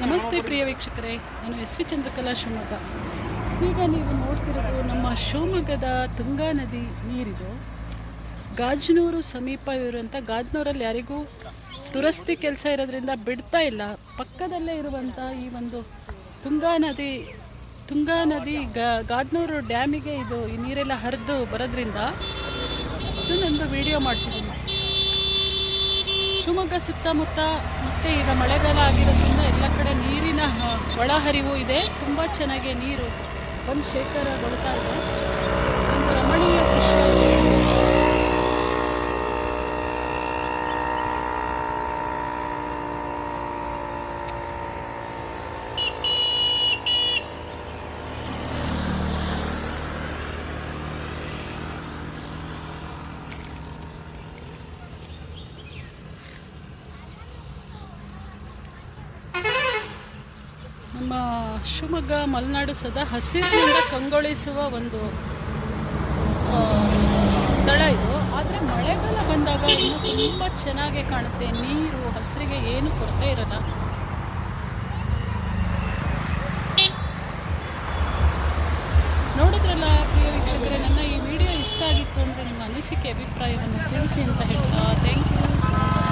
ನಮಸ್ತೆ ಪ್ರಿಯ ವೀಕ್ಷಕರೇ, ನಾನು ಎಸ್ ವಿ ಚಂದ್ರಕಲಾ ಶಿವಮೊಗ್ಗ. ಈಗ ನೀವು ನೋಡ್ತಿರೋದು ನಮ್ಮ ಶಿವಮೊಗ್ಗದ ತುಂಗಾ ನದಿ ನೀರಿದು. ಗಾಜನೂರು ಸಮೀಪ ಇರುವಂಥ ಗಾಜನೂರಲ್ಲಿ ಯಾರಿಗೂ ದುರಸ್ತಿ ಕೆಲಸ ಇರೋದ್ರಿಂದ ಬಿಡ್ತಾ ಇಲ್ಲ. ಪಕ್ಕದಲ್ಲೇ ಇರುವಂಥ ಈ ಒಂದು ತುಂಗಾ ನದಿ ಗಾಜನೂರು ಡ್ಯಾಮಿಗೆ ಇದು ಈ ನೀರೆಲ್ಲ ಹರಿದು ಬರೋದ್ರಿಂದ ಇದನ್ನೊಂದು ವಿಡಿಯೋ ಮಾಡ್ತಿದ್ದೀನಿ. ಶಿವಮೊಗ್ಗ ಸುತ್ತಮುತ್ತ ಮತ್ತು ಈಗ ಮಳೆಗಾಲ ಆಗಿರೋದ್ರಿಂದ ಎಲ್ಲ ಕಡೆ ನೀರಿನ ಒಳಹರಿವು ಇದೆ. ತುಂಬ ಚೆನ್ನಾಗಿ ನೀರು ಬಂದು ಶೇಖರಗೊಳ್ತಾ ಇದೆ. ಒಂದು ರಮಣೀಯ ದೃಶ್ಯ. ನಮ್ಮ ಶಿವಮೊಗ್ಗ ಮಲೆನಾಡು ಸದಾ ಹಸಿರಿನಿಂದ ಕಂಗೊಳಿಸುವ ಒಂದು ಸ್ಥಳ ಇದು. ಆದರೆ ಮಳೆಗಾಲ ಬಂದಾಗ ಇನ್ನೂ ತುಂಬ ಚೆನ್ನಾಗಿ ಕಾಣುತ್ತೆ. ನೀರು ಹಸಿರಿಗೆ ಏನು ಕೊರತೆ ಇರಲ್ಲ. ನೋಡಿದ್ರಲ್ಲ ಪ್ರಿಯ ವೀಕ್ಷಕರೇ, ನನ್ನ ಈ ವಿಡಿಯೋ ಇಷ್ಟ ಆಗಿತ್ತು ಅಂದರೆ ನಿಮ್ಮ ಅನಿಸಿಕೆ ಅಭಿಪ್ರಾಯವನ್ನು ತಿಳಿಸಿ ಅಂತ ಹೇಳ್ತಾ ಥ್ಯಾಂಕ್ ಯು.